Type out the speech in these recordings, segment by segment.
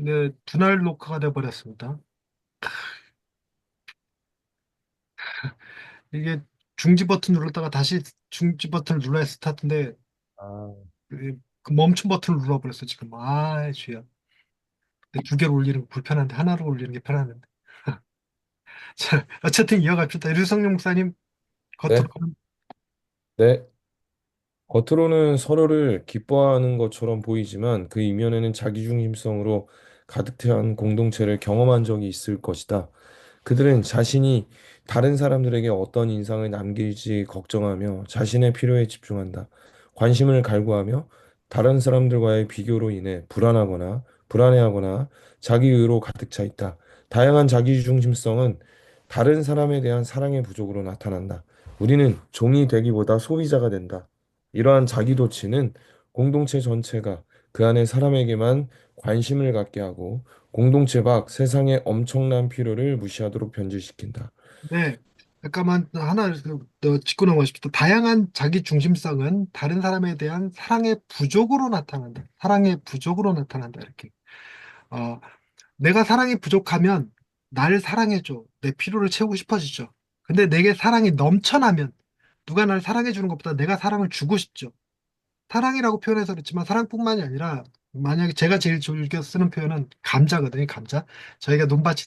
네, 분할 녹화가 돼버렸습니다. 이게 중지 버튼 눌렀다가 다시 중지 버튼을 눌러야 스타트인데 아, 그 멈춤 버튼을 눌러버렸어 지금. 아, 주야. 두 개를 올리는 거 불편한데 하나로 올리는 게 편한데. 자, 어쨌든 이어갑시다. 류성룡 목사님 네, 겉으로는. 네. 겉으로는 서로를 기뻐하는 것처럼 보이지만 그 이면에는 자기중심성으로 가득 찬 공동체를 경험한 적이 있을 것이다. 그들은 자신이 다른 사람들에게 어떤 인상을 남길지 걱정하며 자신의 필요에 집중한다. 관심을 갈구하며 다른 사람들과의 비교로 인해 불안하거나 불안해하거나 자기의로 가득 차 있다. 다양한 자기중심성은 다른 사람에 대한 사랑의 부족으로 나타난다. 우리는 종이 되기보다 소비자가 된다. 이러한 자기도취는 공동체 전체가 그 안에 사람에게만 관심을 갖게 하고 공동체 밖 세상의 엄청난 필요를 무시하도록 변질시킨다. 네. 잠깐만 하나 더 짚고 넘어가십시오. 다양한 자기 중심성은 다른 사람에 대한 사랑의 부족으로 나타난다. 사랑의 부족으로 나타난다. 이렇게. 어, 내가 사랑이 부족하면 나를 사랑해줘. 내 필요를 채우고 싶어지죠. 근데 내게 사랑이 넘쳐나면 누가 날 사랑해 주는 것보다 내가 사랑을 주고 싶죠. 사랑이라고 표현해서 그렇지만 사랑뿐만이 아니라 만약에 제가 제일 즐겨 쓰는 표현은 감자거든요. 감자. 저희가 논밭이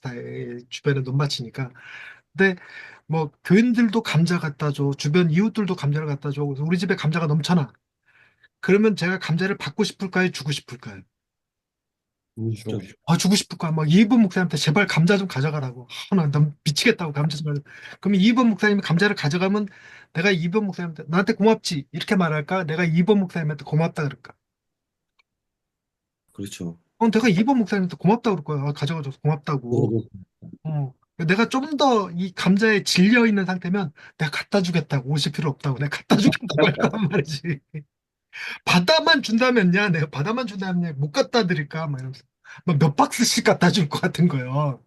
주변에 논밭이니까. 근데 뭐 교인들도 감자 갖다 줘. 주변 이웃들도 감자를 갖다 줘. 그래서 우리 집에 감자가 넘쳐나. 그러면 제가 감자를 받고 싶을까요? 주고 싶을까요? 주고 좀, 싶 주고 싶을까? 막 이번 목사님한테 제발 감자 좀 가져가라고. 나 너무 미치겠다고 감자 좀. 그러면 이번 목사님이 감자를 가져가면 내가 이번 목사님한테 나한테 고맙지 이렇게 말할까? 내가 이번 목사님한테 고맙다 그럴까? 그렇죠. 내가 이번 목사님한테 고맙다 그럴 거야. 가져가줘서 고맙다고. 그러고 어. 내가 좀 더 이 감자에 질려 있는 상태면 내가 갖다 주겠다고 오실 필요 없다고 내가 갖다 주겠다고 할 거란 말이지. 바다만 준다면야 내가 바다만 준다면야 못 갖다 드릴까 막 이러면서 막 몇 박스씩 갖다 줄 것 같은 거예요.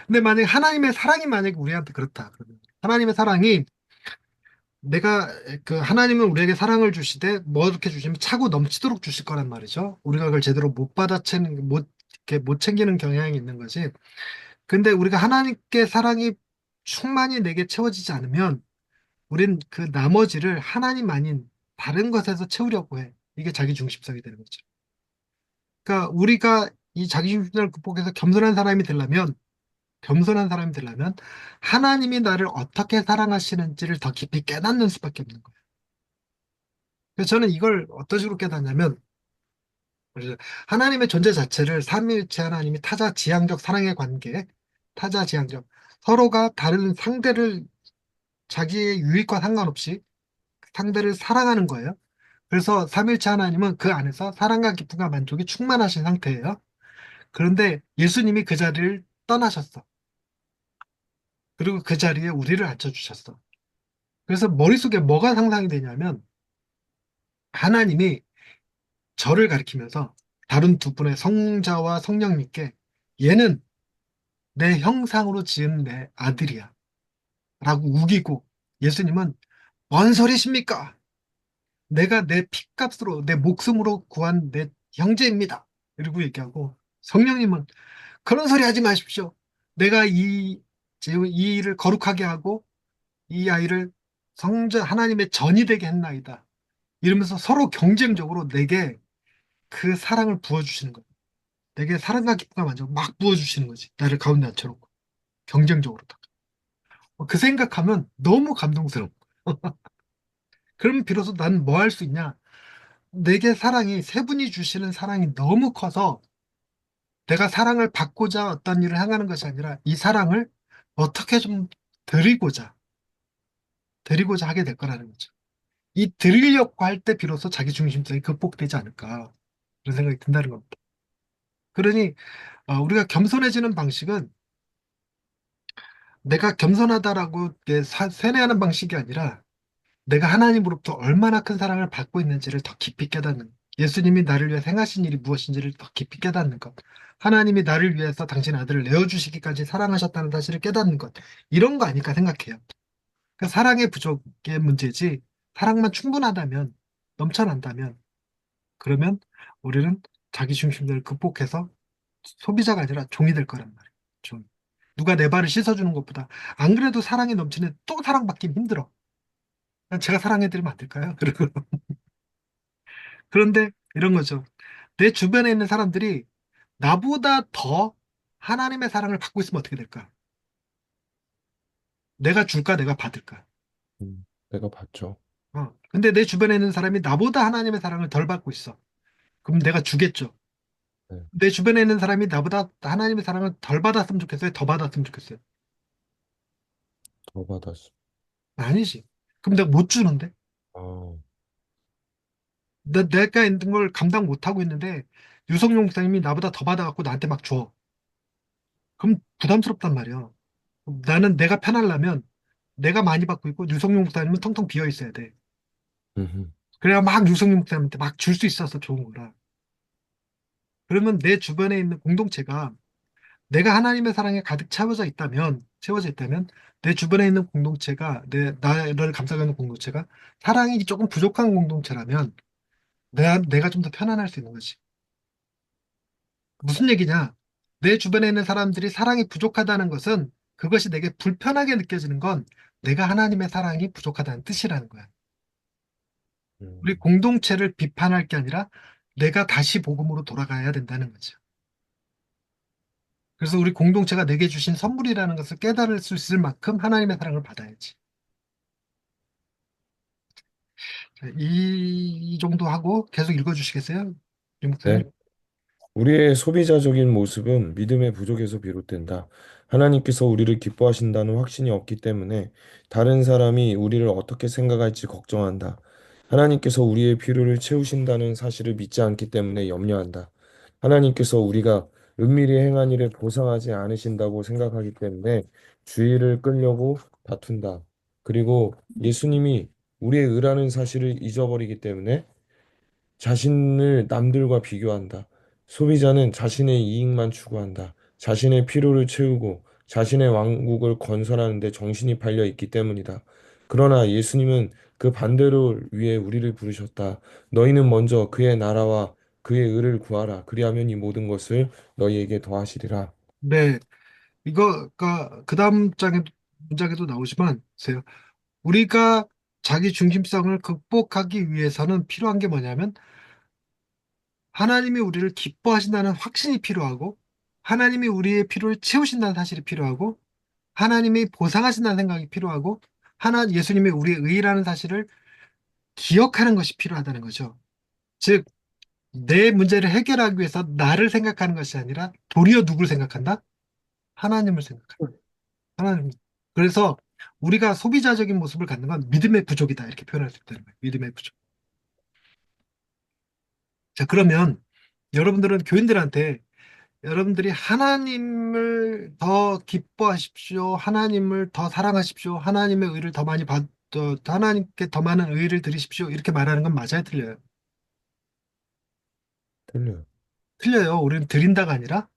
근데 만약에 하나님의 사랑이 만약에 우리한테 그렇다 그러면 하나님의 사랑이 내가 그 하나님은 우리에게 사랑을 주시되 뭐 이렇게 주시면 차고 넘치도록 주실 거란 말이죠. 우리가 그걸 제대로 못 받아채는 못 이렇게 못 챙기는 경향이 있는 거지. 근데 우리가 하나님께 사랑이 충만히 내게 채워지지 않으면 우린 그 나머지를 하나님 아닌 다른 것에서 채우려고 해. 이게 자기 중심성이 되는 거죠. 그러니까 우리가 이 자기 중심성을 극복해서 겸손한 사람이 되려면 하나님이 나를 어떻게 사랑하시는지를 더 깊이 깨닫는 수밖에 없는 거예요. 그래서 저는 이걸 어떤 식으로 깨닫냐면 그래서 하나님의 존재 자체를 삼위일체 하나님이 타자 지향적 사랑의 관계, 타자 지향적 서로가 다른 상대를 자기의 유익과 상관없이 상대를 사랑하는 거예요. 그래서 삼일체 하나님은 그 안에서 사랑과 기쁨과 만족이 충만하신 상태예요. 그런데 예수님이 그 자리를 떠나셨어. 그리고 그 자리에 우리를 앉혀주셨어. 그래서 머릿속에 뭐가 상상이 되냐면 하나님이 저를 가리키면서 다른 두 분의 성자와 성령님께 얘는 내 형상으로 지은 내 아들이야. 라고 우기고 예수님은 뭔 소리십니까? 내가 내 피값으로 내 목숨으로 구한 내 형제입니다. 이러고 얘기하고 성령님은 그런 소리 하지 마십시오. 내가 이 일을 거룩하게 하고 이 아이를 성자 하나님의 전이 되게 했나이다. 이러면서 서로 경쟁적으로 내게 그 사랑을 부어주시는 거예요. 내게 사랑과 기쁨과 만족 막 부어주시는 거지. 나를 가운데 앉혀놓고 경쟁적으로. 그 생각하면 너무 감동스러워. 그럼 비로소 난 뭐 할 수 있냐? 내게 사랑이 세 분이 주시는 사랑이 너무 커서 내가 사랑을 받고자 어떤 일을 행하는 것이 아니라 이 사랑을 어떻게 좀 드리고자 드리고자 하게 될 거라는 거죠. 이 드리려고 할 때 비로소 자기 중심성이 극복되지 않을까 그런 생각이 든다는 겁니다. 그러니 우리가 겸손해지는 방식은 내가 겸손하다라고 이렇게 세뇌하는 방식이 아니라 내가 하나님으로부터 얼마나 큰 사랑을 받고 있는지를 더 깊이 깨닫는 예수님이 나를 위해 행하신 일이 무엇인지를 더 깊이 깨닫는 것 하나님이 나를 위해서 당신 아들을 내어주시기까지 사랑하셨다는 사실을 깨닫는 것 이런 거 아닐까 생각해요. 그 사랑의 부족의 문제지 사랑만 충분하다면 넘쳐난다면 그러면 우리는 자기 중심을 극복해서 소비자가 아니라 종이 될 거란 말이에요. 종. 누가 내 발을 씻어주는 것보다 안 그래도 사랑이 넘치는 또 사랑받긴 힘들어. 그냥 제가 사랑해드리면 안 될까요? 그리고 그런데 이런 거죠. 내 주변에 있는 사람들이 나보다 더 하나님의 사랑을 받고 있으면 어떻게 될까? 내가 줄까, 내가 받을까? 내가 봤죠. 근데 내 주변에 있는 사람이 나보다 하나님의 사랑을 덜 받고 있어. 그럼 내가 주겠죠. 네, 내 주변에 있는 사람이 나보다 하나님의 사랑을 덜 받았으면 좋겠어요? 더 받았으면 좋겠어요? 더 받았어. 아니지. 그럼 내가 못 주는데? 아, 내가 있는 걸 감당 못 하고 있는데 유성용 목사님이 나보다 더 받아갖고 나한테 막 줘. 그럼 부담스럽단 말이야. 나는 내가 편하려면 내가 많이 받고 있고 유성용 목사님은 텅텅 비어 있어야 돼. 음, 그래야 막 유성용 목사님한테 막 줄 수 있어서 좋은 거라. 그러면 내 주변에 있는 공동체가 내가 하나님의 사랑에 가득 채워져 있다면 내 주변에 있는 공동체가 나를 감싸고 있는 공동체가 사랑이 조금 부족한 공동체라면 내가 좀 더 편안할 수 있는 거지. 무슨 얘기냐? 내 주변에 있는 사람들이 사랑이 부족하다는 것은 그것이 내게 불편하게 느껴지는 건 내가 하나님의 사랑이 부족하다는 뜻이라는 거야. 우리 음, 공동체를 비판할 게 아니라 내가 다시 복음으로 돌아가야 된다는 거죠. 그래서 우리 공동체가 내게 주신 선물이라는 것을 깨달을 수 있을 만큼 하나님의 사랑을 받아야지. 자, 이 정도 하고 계속 읽어주시겠어요? 윤 목사님? 네. 우리의 소비자적인 모습은 믿음의 부족에서 비롯된다. 하나님께서 우리를 기뻐하신다는 확신이 없기 때문에 다른 사람이 우리를 어떻게 생각할지 걱정한다. 하나님께서 우리의 필요를 채우신다는 사실을 믿지 않기 때문에 염려한다. 하나님께서 우리가 은밀히 행한 일에 보상하지 않으신다고 생각하기 때문에 주의를 끌려고 다툰다. 그리고 예수님이 우리의 의라는 사실을 잊어버리기 때문에 자신을 남들과 비교한다. 소비자는 자신의 이익만 추구한다. 자신의 필요를 채우고 자신의 왕국을 건설하는 데 정신이 팔려 있기 때문이다. 그러나 예수님은 그 반대로 위해 우리를 부르셨다. 너희는 먼저 그의 나라와 그의 의를 구하라. 그리하면 이 모든 것을 너희에게 더하시리라. 네, 이거가 그 다음 문장에도 나오지만 보세요. 우리가 자기 중심성을 극복하기 위해서는 필요한 게 뭐냐면 하나님이 우리를 기뻐하신다는 확신이 필요하고 하나님이 우리의 필요를 채우신다는 사실이 필요하고 하나님이 보상하신다는 생각이 필요하고 예수님이 우리의 의라는 사실을 기억하는 것이 필요하다는 거죠. 즉, 내 문제를 해결하기 위해서 나를 생각하는 것이 아니라 도리어 누굴 생각한다? 하나님을 생각한다. 하나님. 그래서 우리가 소비자적인 모습을 갖는 건 믿음의 부족이다. 이렇게 표현할 수 있다는 거예요. 믿음의 부족. 자, 그러면 여러분들은 교인들한테 여러분들이 하나님을 더 기뻐하십시오. 하나님을 더 사랑하십시오. 하나님의 의를 더 많이 하나님께 더 많은 의를 드리십시오. 이렇게 말하는 건 맞아요, 틀려요? 틀려요. 틀려요. 우리는 드린다가 아니라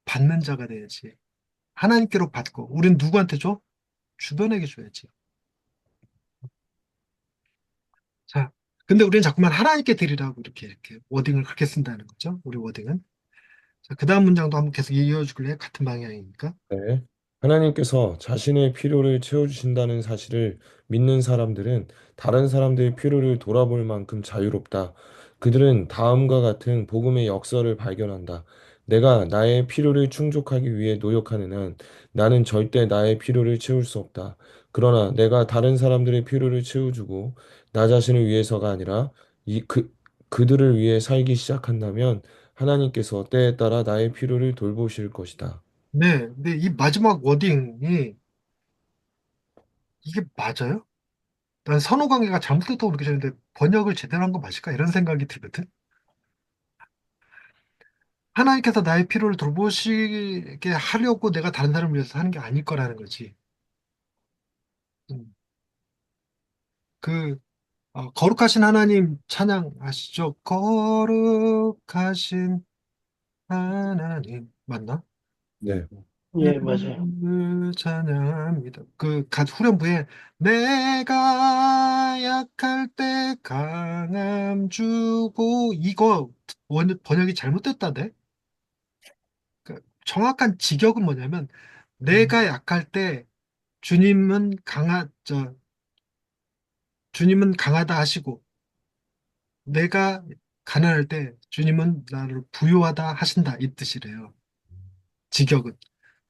받는 자가 돼야지. 하나님께로 받고, 우리는 누구한테 줘? 주변에게 줘야지. 자, 근데 우리는 자꾸만 하나님께 드리라고 이렇게 워딩을 그렇게 쓴다는 거죠. 우리 워딩은. 자, 그 다음 문장도 한번 계속 이어주길래 같은 방향이니까. 네. 하나님께서 자신의 필요를 채워주신다는 사실을 믿는 사람들은 다른 사람들의 필요를 돌아볼 만큼 자유롭다. 그들은 다음과 같은 복음의 역설을 발견한다. 내가 나의 필요를 충족하기 위해 노력하는 한 나는 절대 나의 필요를 채울 수 없다. 그러나 내가 다른 사람들의 필요를 채워주고 나 자신을 위해서가 아니라 그들을 위해 살기 시작한다면 하나님께서 때에 따라 나의 필요를 돌보실 것이다. 네, 근데 이 마지막 워딩이 이게 맞아요? 난 선호 관계가 잘못됐다고 느껴지는데 번역을 제대로 한 거 맞을까? 이런 생각이 들거든. 하나님께서 나의 필요를 돌보시게 하려고 내가 다른 사람을 위해서 하는 게 아닐 거라는 거지. 음. 그 거룩하신 하나님 찬양 아시죠? 거룩하신 하나님 맞나? 네. 예, 맞아요. 찬양합니다. 갓 후렴부에 내가 약할 때 강함 주고 이거 번역이 잘못됐다대? 정확한 직역은 뭐냐면 음. 내가 약할 때 주님은 주님은 강하다 하시고 내가 가난할 때 주님은 나를 부유하다 하신다 이 뜻이래요. 직역은.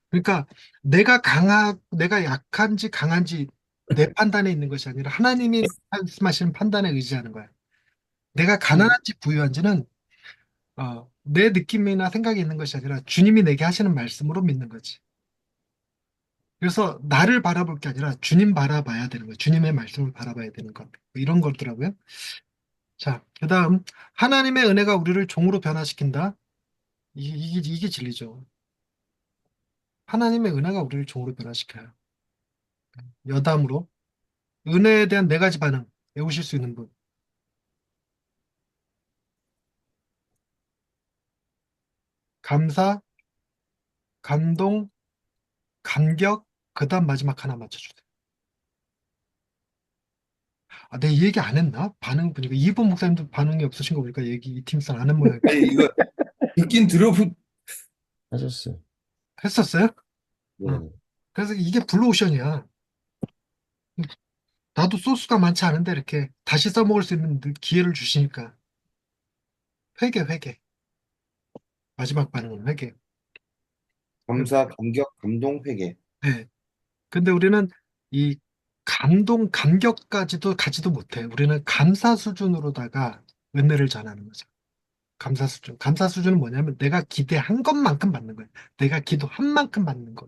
그러니까 내가 약한지 강한지 내 판단에 있는 것이 아니라 하나님이 말씀하시는 판단에 의지하는 거야. 내가 음. 가난한지 부유한지는 내 느낌이나 생각이 있는 것이 아니라 주님이 내게 하시는 말씀으로 믿는 거지. 그래서 나를 바라볼 게 아니라 주님 바라봐야 되는 거예요. 주님의 말씀을 바라봐야 되는 것. 이런 거더라고요. 자, 그다음 하나님의 은혜가 우리를 종으로 변화시킨다. 이게 진리죠. 하나님의 은혜가 우리를 종으로 변화시켜요. 여담으로 은혜에 대한 네 가지 반응 외우실 수 있는 분. 감사, 감동, 감격, 그다음 마지막 하나 맞춰주세요. 내 얘기 안 했나? 반응 보니까 이번 목사님도 반응이 없으신 거 보니까 얘기 이 팀선 안 한 모양. 아니 이거 듣긴 들어본. 하셨어요. 했었어요? 응. 네네. 그래서 이게 블루오션이야. 나도 소스가 많지 않은데 이렇게 다시 써먹을 수 있는 기회를 주시니까 회개. 마지막 반응은 회개. 감사, 감격, 감동, 회개. 네. 근데 우리는 이 감동, 감격까지도 가지도 못해. 우리는 감사 수준으로다가 은혜를 전하는 거죠. 감사 수준. 감사 수준은 뭐냐면 내가 기대한 것만큼 받는 거예요. 내가 기도한 만큼 받는 거.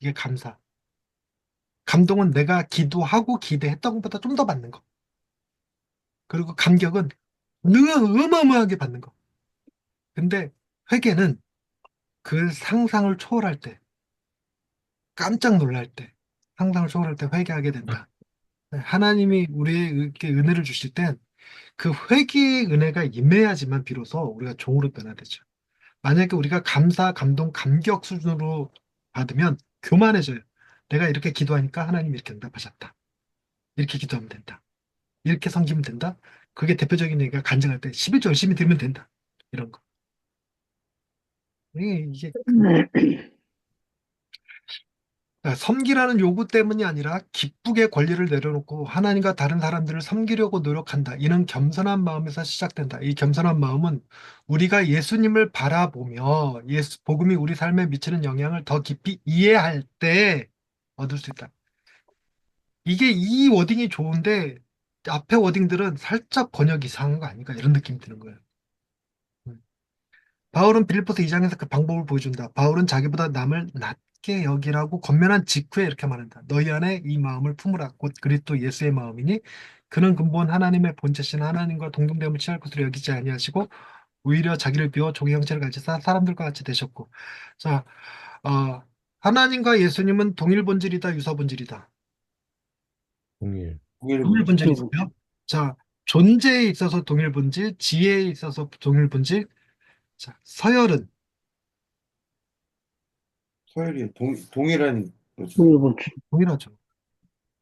이게 감사. 감동은 내가 기도하고 기대했던 것보다 좀 더 받는 거. 그리고 감격은 어마어마하게 받는 거. 근데 회개는 그 상상을 초월할 때, 깜짝 놀랄 때, 상상을 초월할 때 회개하게 된다. 하나님이 우리에게 은혜를 주실 땐 그 회개의 은혜가 임해야지만 비로소 우리가 종으로 변화되죠. 만약에 우리가 감사, 감동, 감격 수준으로 받으면 교만해져요. 내가 이렇게 기도하니까 하나님이 이렇게 응답하셨다. 이렇게 기도하면 된다. 이렇게 섬기면 된다. 그게 대표적인 얘기가 간증할 때 11조 열심히 드리면 된다. 이런 거. 이게 섬기라는 요구 때문이 아니라 기쁘게 권리를 내려놓고 하나님과 다른 사람들을 섬기려고 노력한다. 이는 겸손한 마음에서 시작된다. 이 겸손한 마음은 우리가 예수님을 바라보며 복음이 우리 삶에 미치는 영향을 더 깊이 이해할 때 얻을 수 있다. 이게 이 워딩이 좋은데 앞에 워딩들은 살짝 번역 이상한 거 아닌가 이런 느낌이 드는 거예요. 음. 바울은 빌립보서 2장에서 그 방법을 보여준다. 바울은 자기보다 남을 낮게 여기라고 권면한 직후에 이렇게 말한다. 너희 안에 이 마음을 품으라. 곧 그리스도 예수의 마음이니 그는 근본 하나님의 본체신 하나님과 동등됨을 취할 것으로 여기지 아니하시고 오히려 자기를 비워 종의 형체를 가지사 사람들과 같이 되셨고. 자, 어, 하나님과 예수님은 동일 본질이다, 유사 본질이다. 동일. 동일 동일 본질. 본질이 있어요. 자, 존재에 있어서 동일 본질, 지혜에 있어서 동일 본질. 자, 서열은 서열이 동일한 거죠. 동일하죠.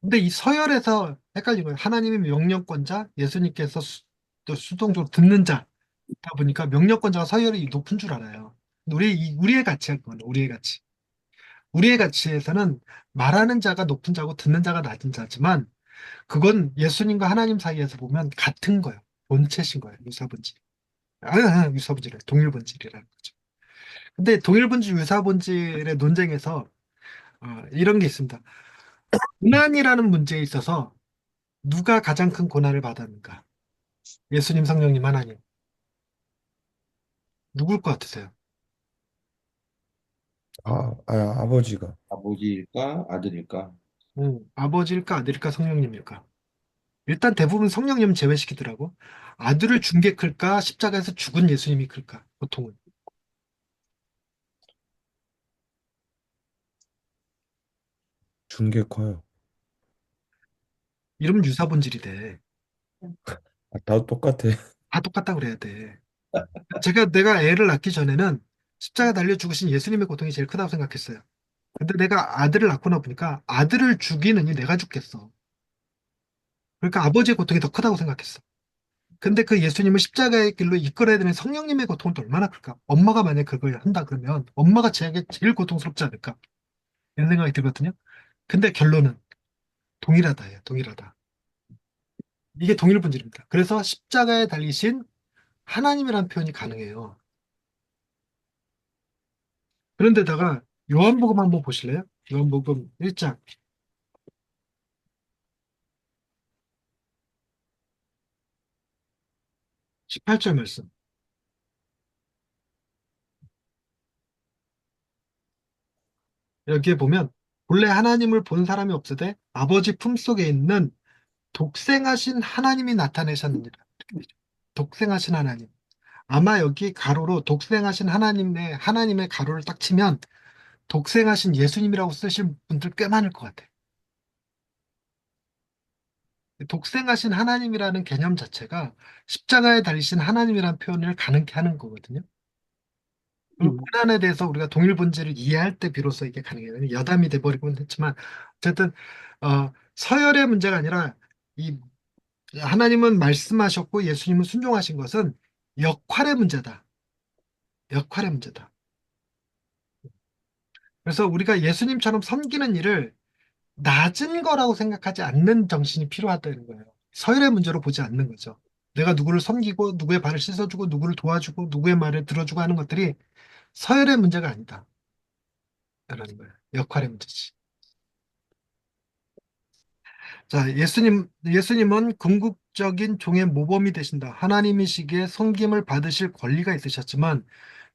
근데 이 서열에서 헷갈린 거예요. 하나님이 명령권자, 예수님께서 또 수동적으로 듣는 자다 보니까 명령권자가 서열이 높은 줄 알아요. 근데 우리의 가치가 그거는 우리의 가치. 우리의 가치에서는 말하는 자가 높은 자고 듣는 자가 낮은 자지만 그건 예수님과 하나님 사이에서 보면 같은 거예요. 본체신 거예요. 유사본질. 유사본질이래. 동일본질이라는 거죠. 근데 동일본질, 유사본질의 논쟁에서 이런 게 있습니다. 고난이라는 문제에 있어서 누가 가장 큰 고난을 받았는가? 예수님, 성령님, 하나님. 누굴 것 같으세요? 아버지가. 아버지일까, 아들일까? 아버지일까, 아들일까, 성령님일까? 일단 대부분 성령님 제외시키더라고. 아들을 준 게 클까, 십자가에서 죽은 예수님이 클까, 보통은. 준 게 커요. 이러면 유사본질이 돼. 다 똑같아. 다 똑같다 그래야 돼. 내가 애를 낳기 전에는 십자가 달려 죽으신 예수님의 고통이 제일 크다고 생각했어요. 근데 내가 아들을 낳고 나 보니까 아들을 죽이느니 내가 죽겠어. 그러니까 아버지의 고통이 더 크다고 생각했어. 근데 그 예수님을 십자가의 길로 이끌어야 되는 성령님의 고통은 또 얼마나 클까? 엄마가 만약 그걸 한다 그러면 엄마가 제게 제일 고통스럽지 않을까? 이런 생각이 들거든요. 근데 결론은 동일하다예요. 동일하다. 이게 동일 본질입니다. 그래서 십자가에 달리신 하나님이라는 표현이 가능해요. 그런데다가 요한복음 한번 보실래요? 요한복음 1장 18절 말씀. 여기에 보면 본래 하나님을 본 사람이 없으되 아버지 품속에 있는 독생하신 하나님이 나타내셨느니라. 이렇게 되죠. 독생하신 하나님. 아마 여기 가로로 독생하신 하나님의 가로를 딱 치면 독생하신 예수님이라고 쓰신 분들 꽤 많을 것 같아요. 독생하신 하나님이라는 개념 자체가 십자가에 달리신 하나님이라는 표현을 가능케 하는 거거든요. 그리고 음, 고난에 대해서 우리가 동일 본질을 이해할 때 비로소 이게 가능해요. 여담이 돼버리곤 했지만 어쨌든 서열의 문제가 아니라 이 하나님은 말씀하셨고 예수님은 순종하신 것은 역할의 문제다. 역할의 문제다. 그래서 우리가 예수님처럼 섬기는 일을 낮은 거라고 생각하지 않는 정신이 필요하다는 거예요. 서열의 문제로 보지 않는 거죠. 내가 누구를 섬기고 누구의 발을 씻어주고 누구를 도와주고 누구의 말을 들어주고 하는 것들이 서열의 문제가 아니다. 라는 거예요. 역할의 문제지. 자, 예수님은 궁극적인 종의 모범이 되신다. 하나님이시기에 섬김을 받으실 권리가 있으셨지만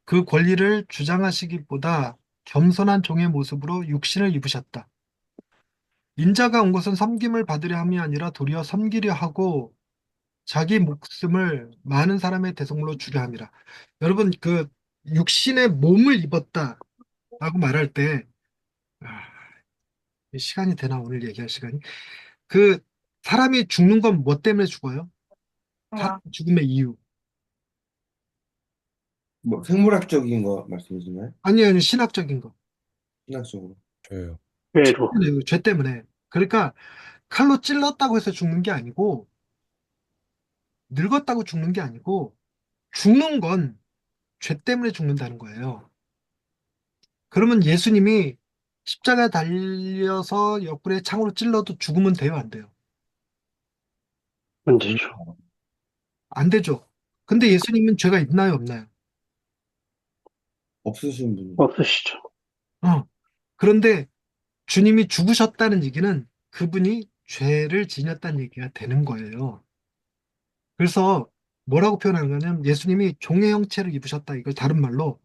그 권리를 주장하시기보다 겸손한 종의 모습으로 육신을 입으셨다. 인자가 온 것은 섬김을 받으려 함이 아니라 도리어 섬기려 하고 자기 목숨을 많은 사람의 대성물로 주려 함이라. 여러분, 그 육신의 몸을 입었다라고 말할 때 아, 시간이 되나 오늘 얘기할 시간이? 그 사람이 죽는 건 뭐 때문에 죽어요? 사람 죽음의 이유. 뭐 생물학적인 거 말씀이신가요? 아니요, 신학적인 거. 신학적으로. 저예요. 죄로. 죄 때문에. 그러니까 칼로 찔렀다고 해서 죽는 게 아니고 늙었다고 죽는 게 아니고 죽는 건 죄 때문에 죽는다는 거예요. 그러면 예수님이 십자가에 달려서 옆구리에 창으로 찔러도 죽으면 돼요, 안 돼요? 문제죠. 안 되죠. 근데 예수님은 죄가 있나요, 없나요? 없으신 분. 없으시죠. 어. 그런데 주님이 죽으셨다는 얘기는 그분이 죄를 지녔다는 얘기가 되는 거예요. 그래서 뭐라고 표현하는 거냐면 예수님이 종의 형체를 입으셨다. 이걸 다른 말로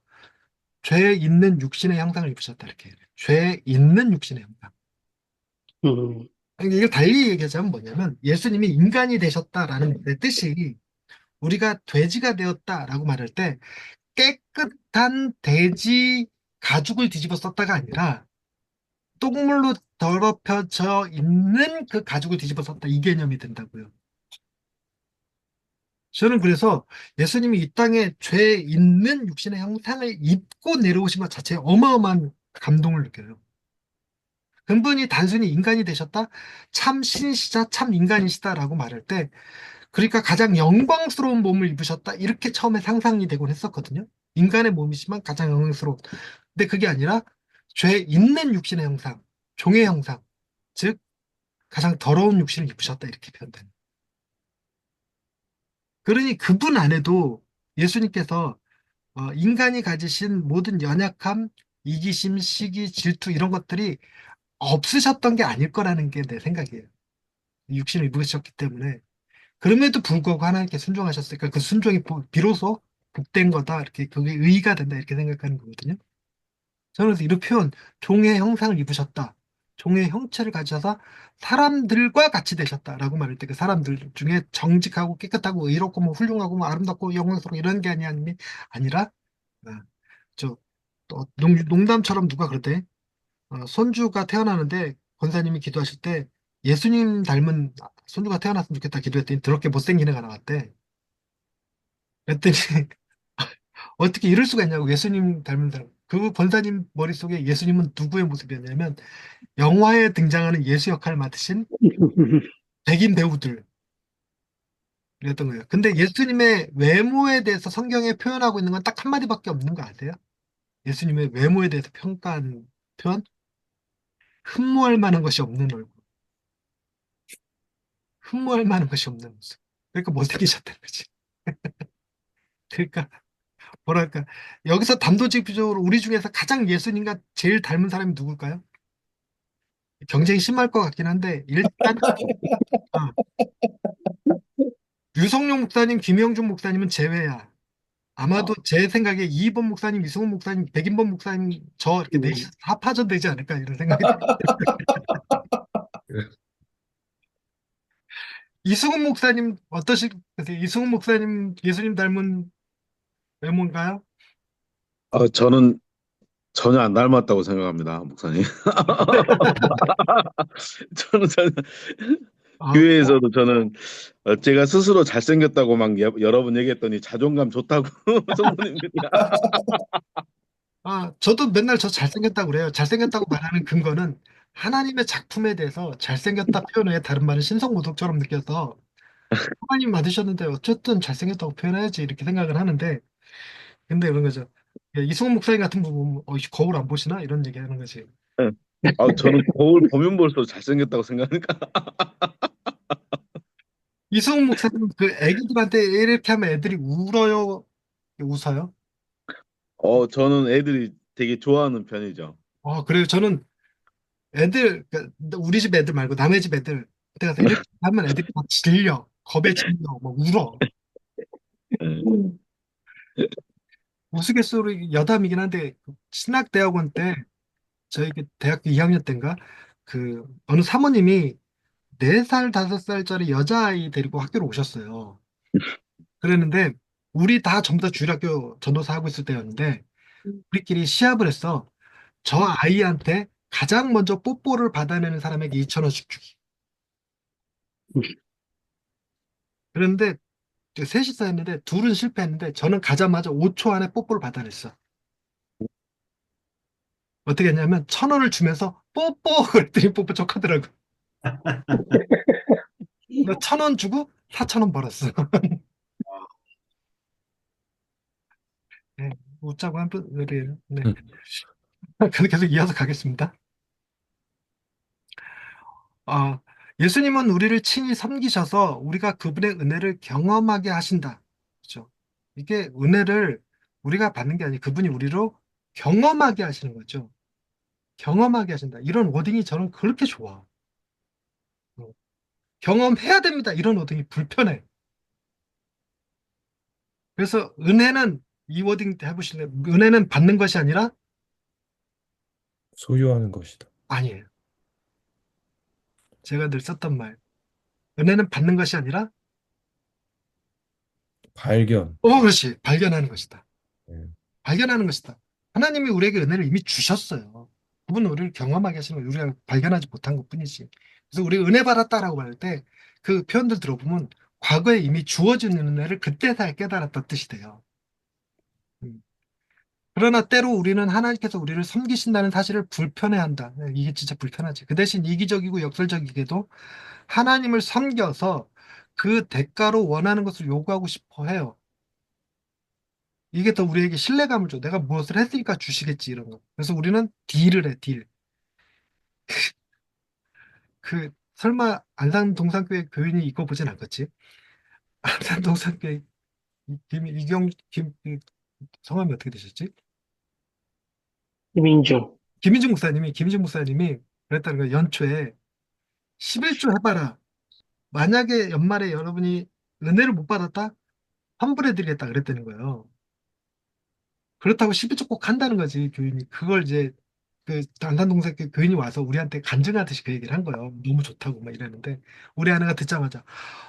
죄 있는 육신의 형상을 입으셨다. 이렇게 해요. 죄 있는 육신의 형상. 음, 그러니까 이걸 달리 얘기하자면 뭐냐면 예수님이 인간이 되셨다라는 내 뜻이 우리가 돼지가 되었다라고 말할 때 깨끗한 돼지 가죽을 뒤집어 썼다가 아니라 똥물로 더럽혀져 있는 그 가죽을 뒤집어 썼다 이 개념이 된다고요. 저는 그래서 예수님이 이 땅에 죄 있는 육신의 형상을 입고 내려오신 것 자체에 어마어마한 감동을 느껴요. 그분이 단순히 인간이 되셨다? 참 신이시자 참 인간이시다라고 말할 때 그러니까 가장 영광스러운 몸을 입으셨다 이렇게 처음에 상상이 되곤 했었거든요. 인간의 몸이지만 가장 영광스러운. 근데 그게 아니라 죄 있는 육신의 형상, 종의 형상, 즉 가장 더러운 육신을 입으셨다 이렇게 표현되는. 그러니 그분 안에도 예수님께서 인간이 가지신 모든 연약함, 이기심, 시기, 질투 이런 것들이 없으셨던 게 아닐 거라는 게 내 생각이에요. 육신을 입으셨기 때문에. 그럼에도 불구하고 하나님께 순종하셨으니까 그 순종이 비로소 복된 거다. 이렇게 그게 의의가 된다. 이렇게 생각하는 거거든요. 저는 그래서 이런 표현, 종의 형상을 입으셨다. 종의 형체를 가져서 사람들과 같이 되셨다라고 말할 때 그 사람들 중에 정직하고 깨끗하고 의롭고 뭐 훌륭하고 뭐 아름답고 영광스럽고 이런 게 아니라 아, 또 농담처럼 누가 그랬대. 손주가 태어나는데 권사님이 기도하실 때 예수님 닮은 손주가 태어났으면 좋겠다 기도했더니 더럽게 못생긴 애가 나왔대. 그랬더니 어떻게 이럴 수가 있냐고 예수님 닮은 사람. 그 권사님 머릿속에 예수님은 누구의 모습이었냐면 영화에 등장하는 예수 역할을 맡으신 백인 배우들. 그랬던 거예요. 근데 예수님의 외모에 대해서 성경에 표현하고 있는 건 딱 한마디밖에 없는 거 아세요? 예수님의 외모에 대해서 평가하는 표현? 흠모할 만한 것이 없는 얼굴. 흠모할 만한 것이 없는 모습. 그러니까 못생기셨다는 거지. 그러니까 뭐랄까 여기서 단도직입적으로 우리 중에서 가장 예수님과 제일 닮은 사람이 누굴까요? 경쟁이 심할 것 같긴 한데 일단 아, 유성룡 목사님, 김영준 목사님은 제외야. 아마도 제 생각에 이번 목사님, 이승훈 목사님, 백인범 목사님 저 이렇게 넷이 합하전 되지 않을까 이런 생각이 들어요. 이승훈 목사님 어떠세요? 이승훈 목사님 예수님 닮은 외모인가요? 저는 전혀 안 닮았다고 생각합니다, 목사님. 저는 전혀, 아, 교회에서도 저는 제가 스스로 잘생겼다고 막 여러 번 얘기했더니 자존감 좋다고 성도님들이. 저도 맨날 저 잘생겼다고 그래요. 잘생겼다고 말하는 근거는 하나님의 작품에 대해서 잘생겼다 표현에 다른 말은 신성모독처럼 느껴서 하나님 만드셨는데 어쨌든 잘생겼다고 표현해야지 이렇게 생각을 하는데 근데 이런 거죠. 예, 이승훈 목사님 같은 분 보면 이 거울 안 보시나? 이런 얘기 하는 거지. 저는 거울 보면 볼수록 잘생겼다고 생각하니까. 이승훈 목사님 그 애기들한테 이렇게 하면 애들이 울어요? 웃어요? 저는 애들이 되게 좋아하는 편이죠. 그래요. 저는 애들, 그러니까 우리 집 애들 말고 남의 집 애들 그때 가서 이렇게 하면 애들이 막 질려. 겁에 질려. 막 울어. 예. 우스갯소리 여담이긴 한데 신학대학원 때 저희 그 대학교 2학년 때인가 그 어느 사모님이 4살, 5살짜리 여자아이 데리고 학교로 오셨어요. 그랬는데 우리 다 전부 다 주일학교 전도사 하고 있을 때였는데 우리끼리 시합을 했어. 저 아이한테 가장 먼저 뽀뽀를 받아내는 사람에게 2,000원씩 주기. 그런데 셋이서 했는데 둘은 실패했는데 저는 가자마자 5초 안에 뽀뽀를 받아냈어. 어떻게 했냐면 1,000원을 주면서 뽀뽀 그랬더니 뽀뽀 촉하더라고. 나 1,000원 주고 4,000원 벌었어. 네, 웃자고 한 번, 그래요. 네. 음. 그래서 계속 이어서 가겠습니다. 아, 예수님은 우리를 친히 섬기셔서 우리가 그분의 은혜를 경험하게 하신다. 그렇죠? 이게 은혜를 우리가 받는 게 아니고 그분이 우리로 경험하게 하시는 거죠. 경험하게 하신다. 이런 워딩이 저는 그렇게 좋아. 어, 경험해야 됩니다. 이런 워딩이 불편해. 그래서 은혜는 이 워딩 해보실래요? 은혜는 받는 것이 아니라 소유하는 것이다. 아니에요. 제가 늘 썼던 말. 은혜는 받는 것이 아니라 발견. 그렇지. 발견하는 것이다. 예. 발견하는 것이다. 하나님이 우리에게 은혜를 이미 주셨어요. 그분은 우리를 경험하게 하시는 거 우리가 발견하지 못한 것뿐이지. 그래서 우리 은혜 받았다라고 말할 때 그 표현들 들어보면 과거에 이미 주어진 은혜를 그때서야 깨달았다 뜻이 돼요. 음. 그러나 때로 우리는 하나님께서 우리를 섬기신다는 사실을 불편해한다. 이게 진짜 불편하지. 그 대신 이기적이고 역설적이게도 하나님을 섬겨서 그 대가로 원하는 것을 요구하고 싶어 해요. 이게 더 우리에게 신뢰감을 줘. 내가 무엇을 했으니까 주시겠지, 이런 거. 그래서 우리는 딜을 해, 딜. 설마 안산동산교회 교인이 이거 보진 않겠지? 안산동산교회 성함이 어떻게 되셨지? 김인중. 김인중 목사님이 그랬다는 거예요. 연초에 11조 해봐라. 만약에 연말에 여러분이 은혜를 못 받았다? 환불해드리겠다 그랬다는 거예요. 그렇다고 11조 꼭 한다는 거지, 교인이. 그걸 이제 그 안산동생 그 교인이 와서 우리한테 간증하듯이 그 얘기를 한 거예요. 너무 좋다고 막 이랬는데 우리 아내가 듣자마자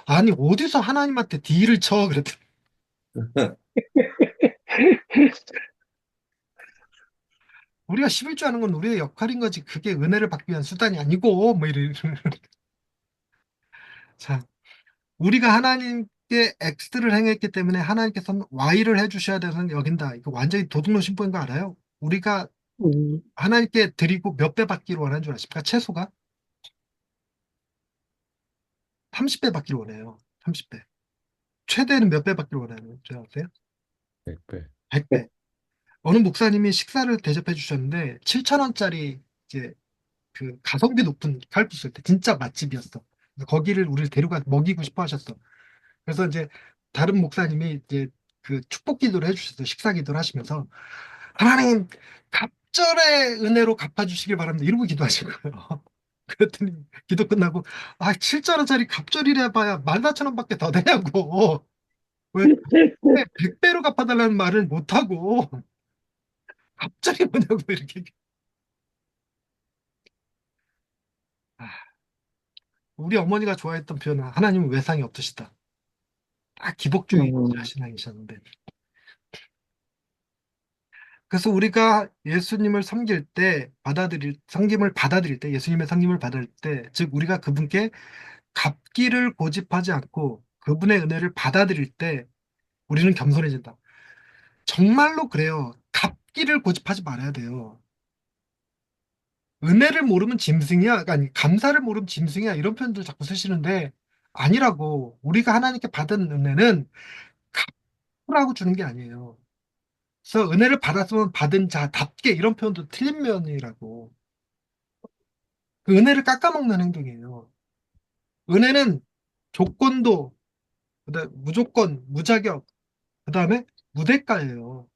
아니 어디서 하나님한테 딜을 쳐 그랬더니 우리가 11조 하는 건 우리의 역할인 거지 그게 은혜를 받기 위한 수단이 아니고 뭐 이래. 자, 우리가 하나님께 X를 행했기 때문에 하나님께서는 Y를 해주셔야 되는 여긴다. 이거 완전히 도둑놈 신부인 거 알아요? 우리가 음, 하나님께 드리고 몇 배 받기를 원하는 줄 아십니까? 최소가 30배 받기를 원해요. 30배. 최대는 몇 배 받기를 원하는 줄 아세요? 100배. 100배. 어느 목사님이 식사를 대접해 주셨는데 7천 원짜리 이제 그 가성비 높은 칼국수일 때 진짜 맛집이었어. 그래서 거기를 우리를 데려가 먹이고 싶어 하셨어. 그래서 이제 다른 목사님이 이제 그 축복 기도를 해주셨어요. 식사 기도를 하시면서 하나님 갑절의 은혜로 갚아주시길 바랍니다. 이러고 기도하신 거예요. 그랬더니 기도 끝나고 7천 원짜리 갑절이라 봐야 14,000원밖에 더 되냐고. 왜 100배로 갚아달라는 말을 못하고 갑절이 뭐냐고 이렇게. 아, 우리 어머니가 좋아했던 표현은 하나님은 외상이 없으시다. 딱 기복주의 신앙이셨는데. 그래서 우리가 예수님을 섬길 때 섬김을 받아들일 때, 예수님의 섬김을 받을 때, 즉 우리가 그분께 갚기를 고집하지 않고 그분의 은혜를 받아들일 때 우리는 겸손해진다. 정말로 그래요. 갚기를 고집하지 말아야 돼요. 은혜를 모르면 짐승이야. 아니, 감사를 모르면 짐승이야. 이런 표현도 자꾸 쓰시는데 아니라고. 우리가 하나님께 받은 은혜는 갚으라고 주는 게 아니에요. 그래서 은혜를 받았으면 받은 자답게 이런 표현도 틀린 면이라고. 그 은혜를 깎아먹는 행동이에요. 은혜는 조건도, 그다음에 무조건, 무자격, 그다음에 무대가예요.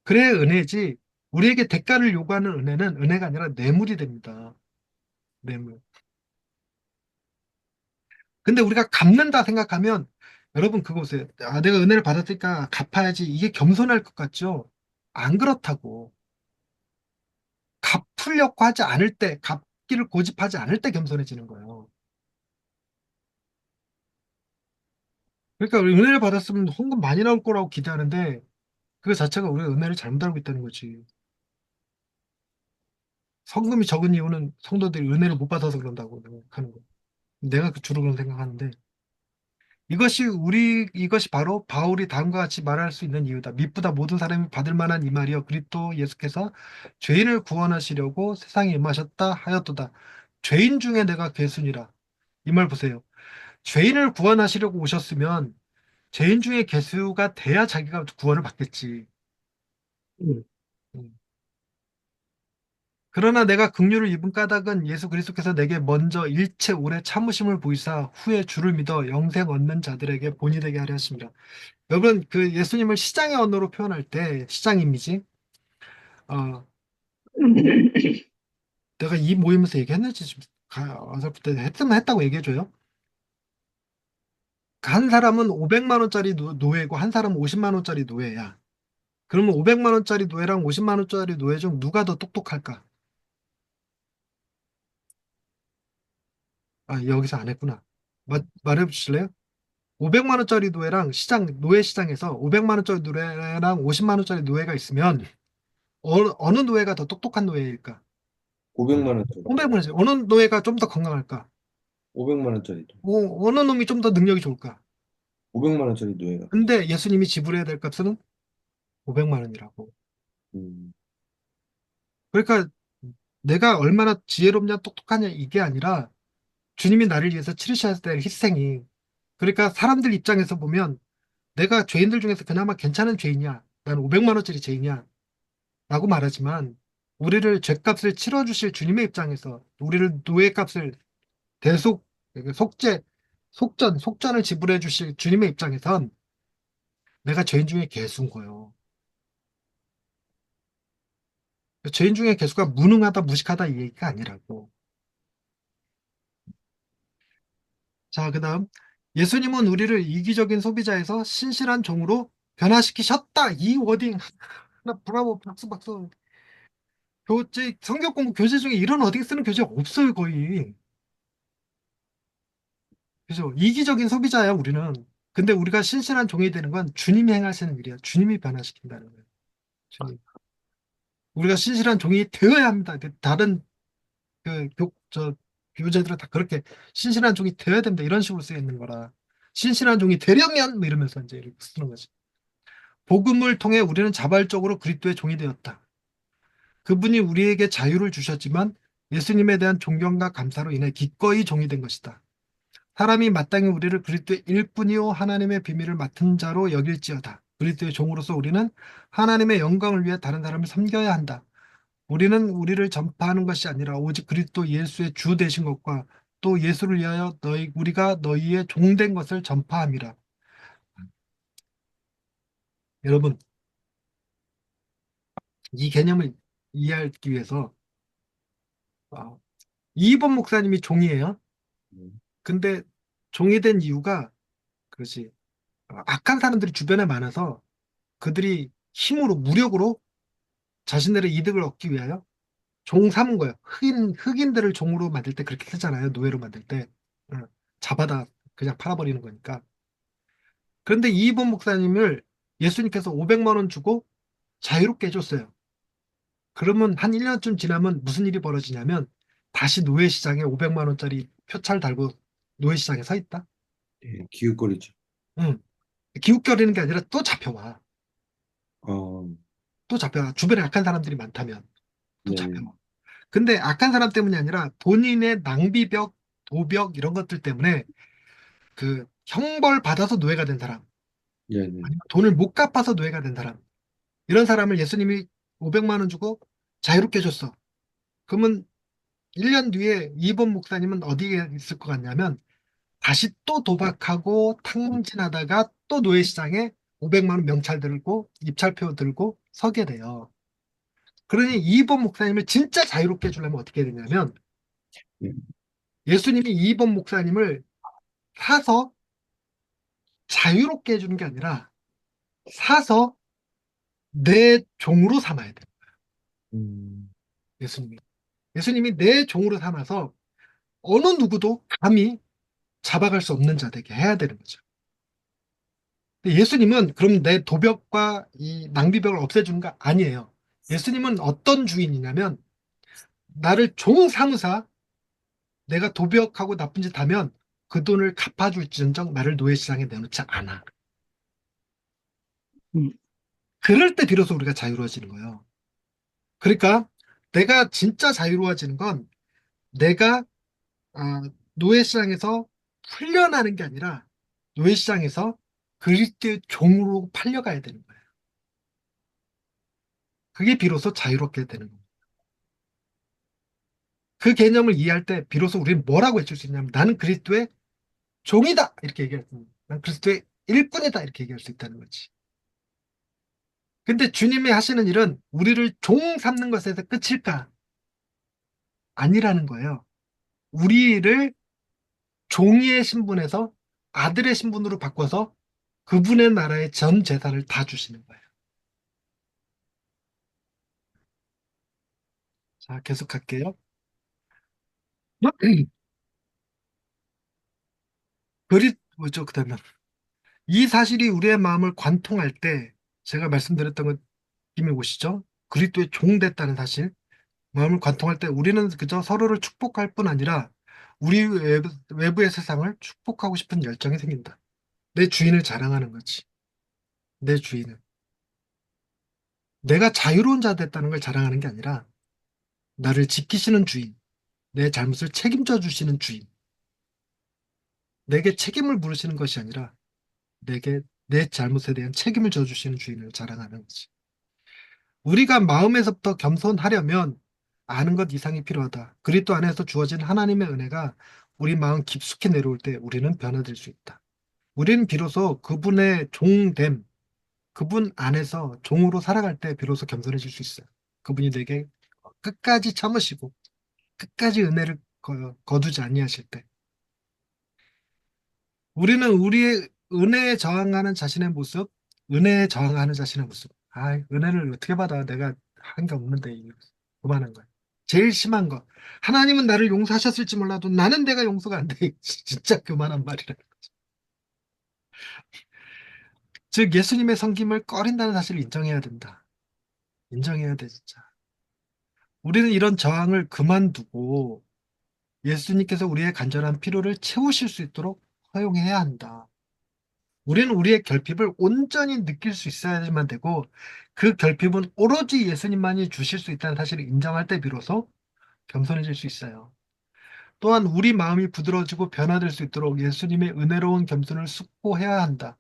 그래야 은혜지. 우리에게 대가를 요구하는 은혜는 은혜가 아니라 뇌물이 됩니다. 뇌물. 근데 우리가 갚는다 생각하면 여러분 그거 보세요. 내가 은혜를 받았으니까 갚아야지. 이게 겸손할 것 같죠? 안 그렇다고. 갚으려고 하지 않을 때, 갚기를 고집하지 않을 때 겸손해지는 거예요. 그러니까 우리 은혜를 받았으면 헌금 많이 나올 거라고 기대하는데 그 자체가 우리가 은혜를 잘못 알고 있다는 거지. 성금이 적은 이유는 성도들이 은혜를 못 받아서 그런다고 생각하는 거예요. 내가 주로 그런 생각하는데 이것이 바로 바울이 다음과 같이 말할 수 있는 이유다. 미쁘다 모든 사람이 받을 만한 이 말이여 그리스도 예수께서 죄인을 구원하시려고 세상에 임하셨다 하였도다. 죄인 중에 내가 괴순이라. 이 말 보세요. 죄인을 구원하시려고 오셨으면 죄인 중에 괴수가 돼야 자기가 구원을 받겠지. 음, 음. 그러나 내가 긍휼을 입은 까닭은 예수 그리스도께서 내게 먼저 일체 오래 참으심을 보이사 후에 주를 믿어 영생 얻는 자들에게 본이 되게 하려 하십니다. 여러분 그 예수님을 시장의 언어로 표현할 때 시장 이미지 어, 내가 이 모임에서 얘기했는지 좀 어서 때 했으면 했다고 얘기해줘요. 한 사람은 500만 원짜리 노예고 한 사람은 50만 원짜리 노예야. 그러면 500만 원짜리 노예랑 50만 원짜리 노예 중 누가 더 똑똑할까? 여기서 안 했구나. 말해 주실래요? 500만 원짜리 노예랑 노예 시장에서 500만 원짜리 노예랑 50만 원짜리 노예가 있으면 어느 노예가 더 똑똑한 노예일까? 500만 원짜리. 500만 원짜리. 어느 노예가 좀 더 건강할까? 500만 원짜리도. 어느 놈이 좀 더 능력이 좋을까? 500만 원짜리 노예가. 근데 예수님이 지불해야 될 값은 500만 원이라고. 음, 그러니까 내가 얼마나 지혜롭냐 똑똑하냐 이게 아니라 주님이 나를 위해서 치르셔야 될 희생이 그러니까 사람들 입장에서 보면 내가 죄인들 중에서 그나마 괜찮은 죄인이야. 난 500만 원짜리 죄인이야. 라고 말하지만 우리를 죄값을 치러주실 주님의 입장에서 우리를 노예값을 대속 속죄 속전을 지불해 주실 주님의 입장에선 내가 죄인 중에 괴수인 거예요. 죄인 중에 괴수가 무능하다 무식하다 이 얘기가 아니라고. 자, 그다음 예수님은 우리를 이기적인 소비자에서 신실한 종으로 변화시키셨다. 이 워딩 하나 브라보 박수 박수. 성경 공부 교재 중에 이런 워딩 쓰는 교재 없어요 거의. 그죠? 이기적인 소비자야 우리는. 근데 우리가 신실한 종이 되는 건 주님이 행하시는 일이야. 주님이 변화시킨다는 거예요. 주님. 우리가 신실한 종이 되어야 합니다. 다른 교재들은 다 그렇게 신실한 종이 되어야 된다 이런 식으로 쓰여 있는 거라. 신실한 종이 되려면 뭐 이러면서 이제 이렇게 쓰는 거지. 복음을 통해 우리는 자발적으로 그리스도의 종이 되었다. 그분이 우리에게 자유를 주셨지만 예수님에 대한 존경과 감사로 인해 기꺼이 종이 된 것이다. 사람이 마땅히 우리를 그리스도의 일뿐이요 하나님의 비밀을 맡은 자로 여길지어다. 그리스도의 종으로서 우리는 하나님의 영광을 위해 다른 사람을 섬겨야 한다. 우리는 우리를 전파하는 것이 아니라 오직 그리스도 예수의 주 되신 것과 또 예수를 위하여 우리가 너희의 종된 것을 전파함이라. 여러분, 이 개념을 이해하기 위해서 어, 이번 목사님이 종이에요. 음. 근데 종이 된 이유가 그것이 악한 사람들이 주변에 많아서 그들이 힘으로 무력으로 자신들의 이득을 얻기 위하여 종 삼은 거예요. 흑인들을 종으로 만들 때 그렇게 쓰잖아요. 노예로 만들 때. 잡아다 그냥 팔아버리는 거니까. 그런데 이번 목사님을 예수님께서 500만 원 주고 자유롭게 해줬어요. 그러면 한 1년쯤 지나면 무슨 일이 벌어지냐면 다시 노예시장에 500만 원짜리 표창 달고 노예시장에 서 있다. 예, 기웃거리죠. 응. 기웃거리는 게 아니라 또 잡혀와. 어, 또 잡혀와. 주변에 악한 사람들이 많다면 또 네네. 잡혀와. 근데 악한 사람 때문이 아니라 본인의 낭비벽, 도벽 이런 것들 때문에 그 형벌 받아서 노예가 된 사람, 네네. 아니면 돈을 못 갚아서 노예가 된 사람, 이런 사람을 예수님이 500만 원 주고 자유롭게 해줬어. 그러면 1년 뒤에 이번 목사님은 어디에 있을 것 같냐면 다시 또 도박하고 탕진하다가 또 노예시장에 500만 원 명찰 들고 입찰표 들고 서게 돼요. 그러니 이번 목사님을 진짜 자유롭게 해주려면 어떻게 해야 되냐면 예. 예수님이 이번 목사님을 사서 자유롭게 해주는 게 아니라 사서 내 종으로 삼아야 돼요. 음, 예수님이. 예수님이 내 종으로 삼아서 어느 누구도 감히 잡아갈 수 없는 자 되게 해야 되는 거죠. 근데 예수님은 그럼 내 도벽과 이 낭비벽을 없애주는 거 아니에요. 예수님은 어떤 주인이냐면 나를 종 삼으사 내가 도벽하고 나쁜 짓 하면 그 돈을 갚아줄지언정 나를 노예시장에 내놓지 않아. 음, 그럴 때 비로소 우리가 자유로워지는 거예요. 그러니까 내가 진짜 자유로워지는 건 내가 노예시장에서 풀려나는 게 아니라 노예시장에서 그리스도의 종으로 팔려가야 되는 거예요. 그게 비로소 자유롭게 되는 거예요. 그 개념을 이해할 때 비로소 우리는 뭐라고 해줄 수 있냐면 나는 그리스도의 종이다 이렇게 얘기할 수 있는 거예요. 난 그리스도의 일꾼이다 이렇게 얘기할 수 있다는 거지. 근데 주님이 하시는 일은 우리를 종 삼는 것에서 끝일까? 아니라는 거예요. 우리를 종이의 신분에서 아들의 신분으로 바꿔서 그분의 나라의 전 재산을 다 주시는 거예요. 자, 계속할게요. 뭐죠, 그다음에 이 사실이 우리의 마음을 관통할 때 제가 말씀드렸던 것 느낌이 오시죠? 그리스도의 종 됐다는 사실, 마음을 관통할 때 우리는 그저 서로를 축복할 뿐 아니라 우리 외부의 세상을 축복하고 싶은 열정이 생긴다. 내 주인을 자랑하는 거지. 내 주인을. 내가 자유로운 자 됐다는 걸 자랑하는 게 아니라 나를 지키시는 주인, 내 잘못을 책임져 주시는 주인, 내게 책임을 물으시는 것이 아니라 내게 내 잘못에 대한 책임을 져주시는 주인을 자랑하는 거지. 우리가 마음에서부터 겸손하려면 아는 것 이상이 필요하다. 그리스도 안에서 주어진 하나님의 은혜가 우리 마음 깊숙이 내려올 때 우리는 변화될 수 있다. 우리는 비로소 그분의 종됨, 그분 안에서 종으로 살아갈 때 비로소 겸손해질 수 있어요. 그분이 내게 끝까지 참으시고 끝까지 은혜를 거두지 아니하실 때 우리는 우리의 은혜에 저항하는 자신의 모습, 은혜에 저항하는 자신의 모습. 은혜를 어떻게 받아? 내가 한 게 없는데 그만한 거야. 제일 심한 거. 하나님은 나를 용서하셨을지 몰라도 나는 내가 용서가 안 돼. 진짜 그만한 말이라. 즉 예수님의 섬김을 꺼린다는 사실을 인정해야 된다. 인정해야 돼 진짜. 우리는 이런 저항을 그만두고 예수님께서 우리의 간절한 필요를 채우실 수 있도록 허용해야 한다. 우리는 우리의 결핍을 온전히 느낄 수 있어야만 되고 그 결핍은 오로지 예수님만이 주실 수 있다는 사실을 인정할 때 비로소 겸손해질 수 있어요. 또한 우리 마음이 부드러워지고 변화될 수 있도록 예수님의 은혜로운 겸손을 숙고해야 한다.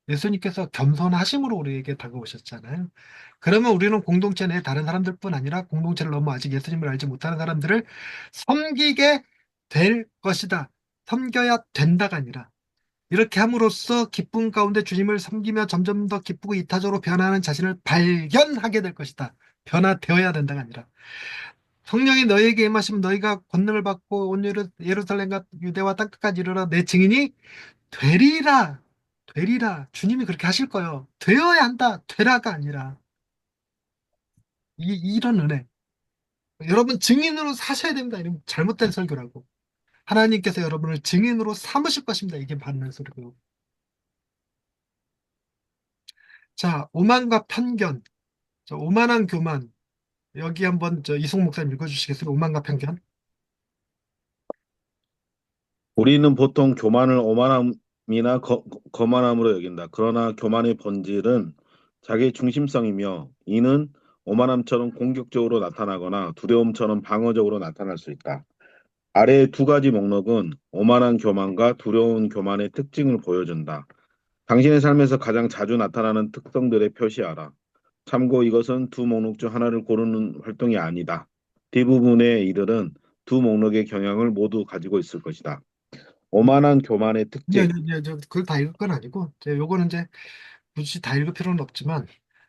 예수님께서 겸손하심으로 우리에게 다가오셨잖아요. 그러면 우리는 공동체 내 다른 사람들뿐 아니라 공동체를 넘어 아직 예수님을 알지 못하는 사람들을 섬기게 될 것이다. 섬겨야 된다가 아니라 이렇게 함으로써 기쁨 가운데 주님을 섬기며 점점 더 기쁘고 이타적으로 변화하는 자신을 발견하게 될 것이다. 변화되어야 된다가 아니라 성령이 너희에게 임하시면 너희가 권능을 받고 온 예루살렘과 유대와 땅끝까지 이르러 내 증인이 되리라. 되리라. 주님이 그렇게 하실 거예요. 되어야 한다. 되라가 아니라 이런 은혜. 여러분 증인으로 사셔야 됩니다. 이런 잘못된 설교라고. 하나님께서 여러분을 증인으로 삼으실 것입니다. 이게 맞는 소리고요. 자, 오만과 편견. 오만한 교만. 여기 한번 이송 목사님 읽어주시겠어요? 오만과 편견. 우리는 보통 교만을 오만함이나 거만함으로 여긴다. 그러나 교만의 본질은 자기 중심성이며 이는 오만함처럼 공격적으로 나타나거나 두려움처럼 방어적으로 나타날 수 있다. 아래의 두 가지 목록은 오만한 교만과 두려운 교만의 특징을 보여준다. 당신의 삶에서 가장 자주 나타나는 특성들에 표시하라. 참고 이것은 두 목록 중 하나를 고르는 활동이 아니다. 대부분의 이들은 두 목록의 경향을 모두 가지고 있을 것이다. 오만한 교만의 특징. 그걸 다 읽을 건 아니고, 요거는 이제 굳이 다 읽을 필요는 없지만,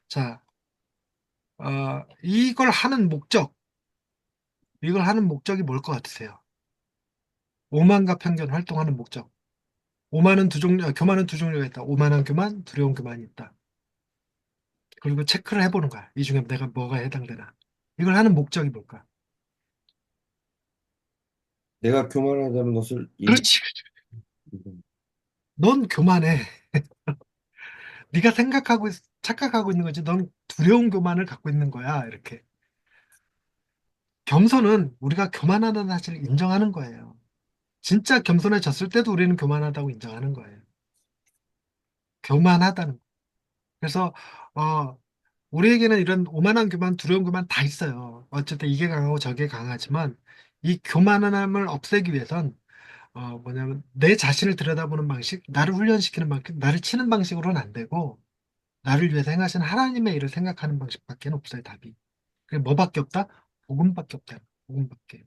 자, 이걸 하는 목적이 뭘 것 같으세요? 오만과 편견 활동하는 목적. 교만은 두 종류가 있다. 오만한 교만, 두려운 교만이 있다. 그리고 체크를 해보는 거야. 이 중에 내가 뭐가 해당되나. 이걸 하는 목적이 뭘까? 내가 교만하다는 것을 그렇지. 넌 교만해. 네가 착각하고 있는 거지. 넌 두려운 교만을 갖고 있는 거야. 이렇게. 겸손은 우리가 교만하다는 사실을 인정하는 거예요. 진짜 겸손해졌을 때도 우리는 교만하다고 인정하는 거예요. 교만하다는 거. 그래서 우리에게는 이런 오만한 교만, 두려운 교만 다 있어요. 어쨌든 이게 강하고 저게 강하지만 이 교만함을 없애기 위해선 뭐냐면 내 자신을 들여다보는 방식, 나를 훈련시키는 방식, 나를 치는 방식으로는 안 되고 나를 위해서 행하신 하나님의 일을 생각하는 방식밖에 없어요, 답이. 그게 뭐밖에 없다? 복음밖에 없다. 복음밖에.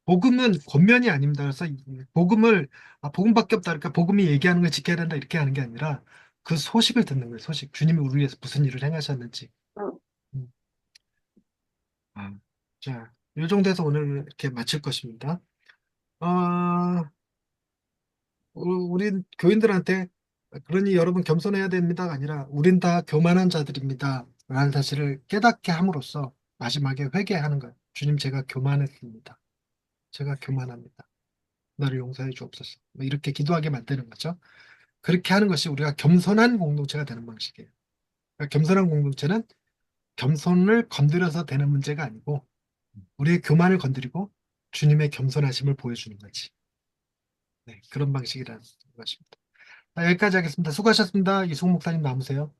복음은 권면이 아닙니다. 그래서 복음밖에 없다. 그러니까 복음이 얘기하는 걸 지켜야 된다. 이렇게 하는 게 아니라 그 소식을 듣는 거예요. 소식. 주님이 우리 위해서 무슨 일을 행하셨는지. 음. 자, 이 정도에서 오늘 이렇게 마칠 것입니다. 아, 우린 교인들한테 그러니 여러분 겸손해야 됩니다가 아니라 우린 다 교만한 자들입니다. 라는 사실을 깨닫게 함으로써 마지막에 회개하는 거예요. 주님, 제가 교만했습니다. 제가 교만합니다. 나를 용서해 주옵소서. 뭐 이렇게 기도하게 만드는 거죠. 그렇게 하는 것이 우리가 겸손한 공동체가 되는 방식이에요. 그러니까 겸손한 공동체는 겸손을 건드려서 되는 문제가 아니고 우리의 교만을 건드리고 주님의 겸손하심을 보여주는 거지. 네, 그런 방식이라는 것입니다. 여기까지 하겠습니다. 수고하셨습니다. 이승우 목사님 남으세요.